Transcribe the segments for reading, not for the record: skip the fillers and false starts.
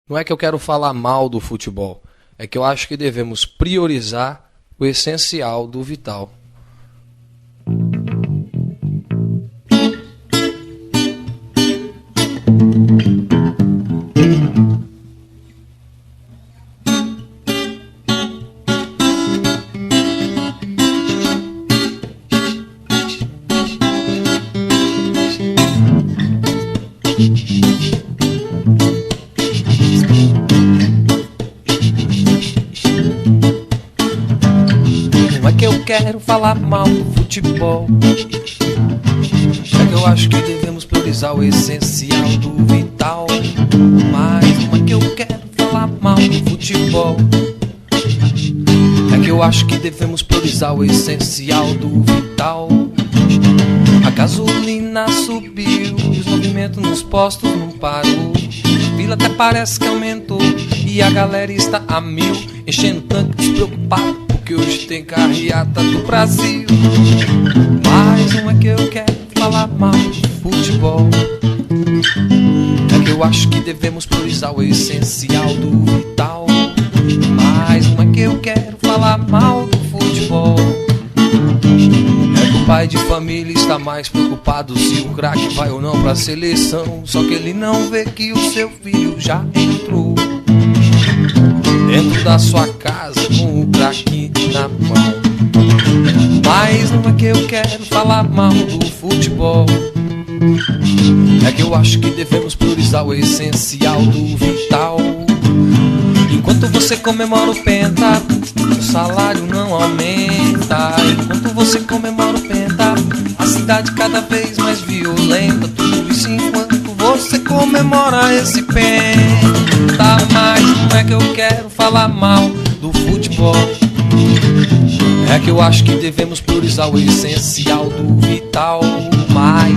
Não é que eu quero falar mal do futebol, é que eu acho que devemos priorizar o essencial do vital. Não é que eu quero falar mal do futebol, é que eu acho que devemos priorizar o essencial do vital. Mas não é que eu quero falar mal do futebol, é que eu acho que devemos priorizar o essencial do vital. A gasolina subiu, os movimentos nos postos não parou. Vila até parece que aumentou e a galera está a mil, enchendo o tanque despreocupado, porque hoje tem carreata do Brasil. Mas não é que eu quero falar mal do futebol, é que eu acho que devemos priorizar o essencial do vital. Mas não é que eu quero falar mal do futebol, é que o pai de família está mais preocupado se o craque vai ou não pra seleção. Só que ele não vê que o seu filho já entrou dentro da sua casa com o craque na mão. Mas não é que eu quero falar mal do futebol, é que eu acho que devemos priorizar o essencial do vital. Enquanto você comemora o penta, o salário não aumenta. Enquanto você comemora o penta, a cidade cada vez mais violenta. Tudo isso enquanto você comemora esse penta. Mas não é que eu quero falar mal do futebol, é que eu acho que devemos priorizar o essencial do vital. Mas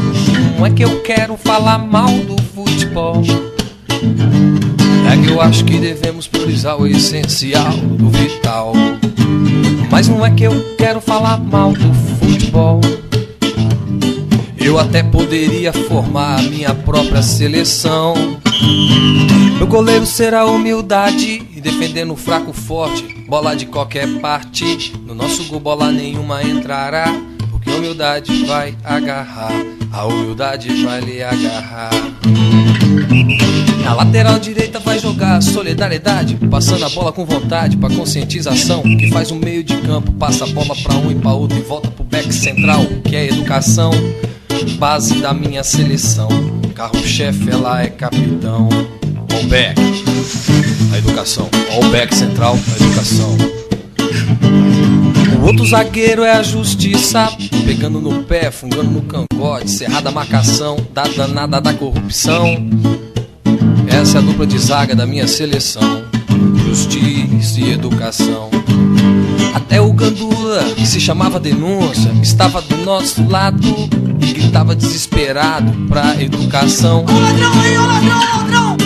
não é que eu quero falar mal do futebol, é que eu acho que devemos priorizar o essencial do vital. Mas não é que eu quero falar mal do futebol, eu até poderia formar a minha própria seleção. Meu goleiro será humildade, defendendo o fraco forte, bola de qualquer parte. No nosso gol bola nenhuma entrará, porque a humildade vai agarrar, a humildade vai lhe agarrar. Na lateral direita vai jogar solidariedade, passando a bola com vontade pra conscientização, que faz um meio de campo, passa a bola pra um e pra outro e volta pro back central, que é educação, base da minha seleção. Carro-chefe, ela é capitão. All back, a educação. All back central, a educação. O outro zagueiro é a justiça, pegando no pé, fungando no cangote, cerrada a marcação, da danada da corrupção. Essa é a dupla de zaga da minha seleção, justiça e educação. Até o Gandula, que se chamava Denúncia, estava do nosso lado e gritava desesperado pra educação. Ô ladrão aí, ô ladrão, ladrão!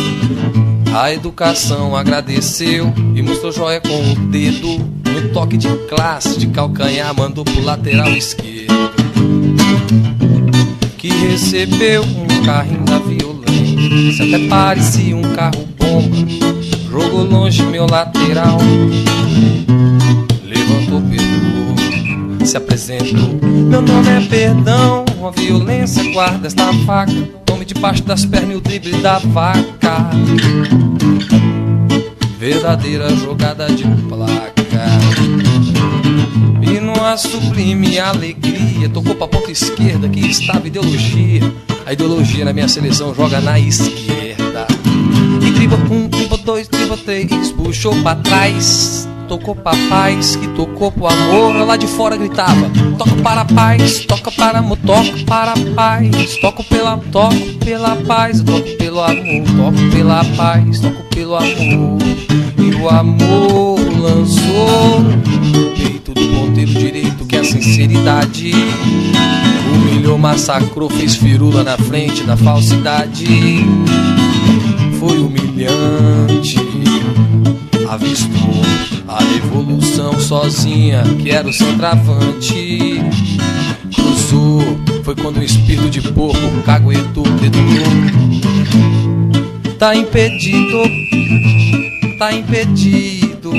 A educação agradeceu e mostrou joia com o dedo. No toque de classe, de calcanhar, mandou pro lateral esquerdo, que recebeu um carrinho da violência, até parecia um carro bomba. Jogou longe meu lateral, levantou, perdoou, se apresentou. Meu nome é Perdão, a violência guarda esta faca, tome debaixo das pernas e o drible da vaca. Verdadeira jogada de placa, e numa sublime alegria tocou pra ponta esquerda que estava ideologia. A ideologia na minha seleção joga na esquerda. E dribla um, dribla dois, dribla três, puxou pra trás, tocou pra paz, que tocou pro amor. Lá de fora gritava: toco para a paz, toca para amor, toco para a paz, toco pela paz, toco pelo amor, toco pela paz, toco pelo amor. E o amor lançou no peito do ponteiro direito, que é a sinceridade. Humilhou, massacrou, fez firula na frente da falsidade. Foi humilhante, avistou a revolução sozinha, que era o centroavante. Cruzou, foi quando o espírito de porco caguetou, detonou. tá impedido, tá impedido.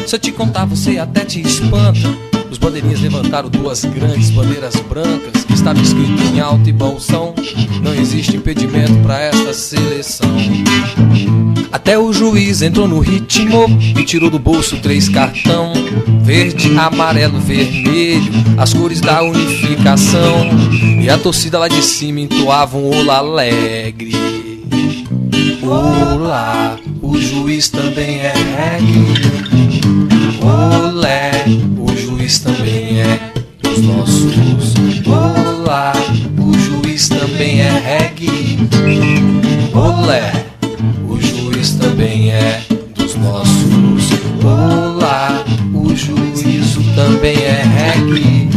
Se eu te contar você até te espanta. Os bandeirinhas levantaram duas grandes bandeiras brancas que estava escrito em alto e bom som: não existe impedimento pra esta seleção. Até o juiz entrou no ritmo e tirou do bolso 3 cartão: verde, amarelo, vermelho, as cores da unificação. E a torcida lá de cima entoava um olá alegre. Olá, o juiz também é reggae. Olé, o juiz também é dos nossos. Olá, o juiz também é reggae. Olé, o juiz também é dos nossos. Olá, o juízo também é reggae.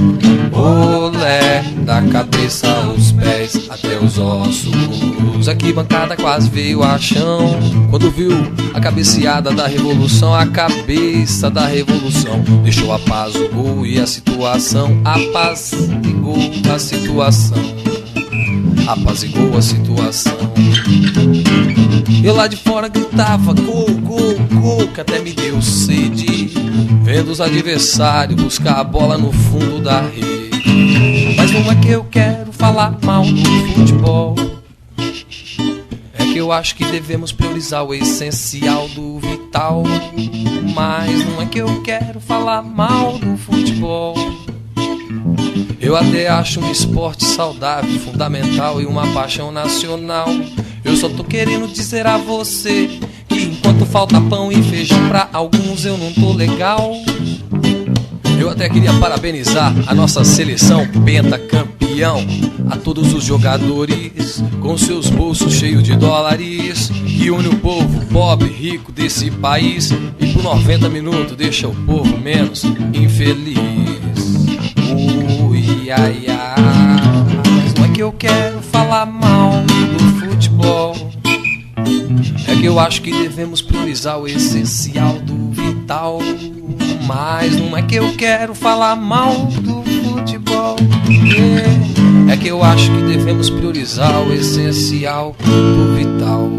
Olé, da cabeça aos pés até os ossos. Aqui bancada quase veio a chão quando viu a cabeceada da revolução. A cabeça da revolução deixou a paz, o gol e a situação. Apazigou a situação, apazigou a situação. Eu lá de fora gritava gol, gol, gol, que até me deu sede, vendo os adversários buscar a bola no fundo da rede. Mas não é que eu quero falar mal do futebol, é que eu acho que devemos priorizar o essencial do vital. Mas não é que eu quero falar mal do futebol, eu até acho um esporte saudável, fundamental e uma paixão nacional. Eu só tô querendo dizer a você que enquanto falta pão e feijão pra alguns eu não tô legal. Eu até queria parabenizar a nossa seleção pentacampeão, a todos os jogadores com seus bolsos cheios de dólares, que une o povo pobre e rico desse país e por 90 minutos deixa o povo menos infeliz. Ui, ai, ai. Mas não é que eu quero falar mal do futebol, é que eu acho que devemos priorizar o essencial do vital. Mas não é que eu quero falar mal do futebol, é que eu acho que devemos priorizar o essencial do vital.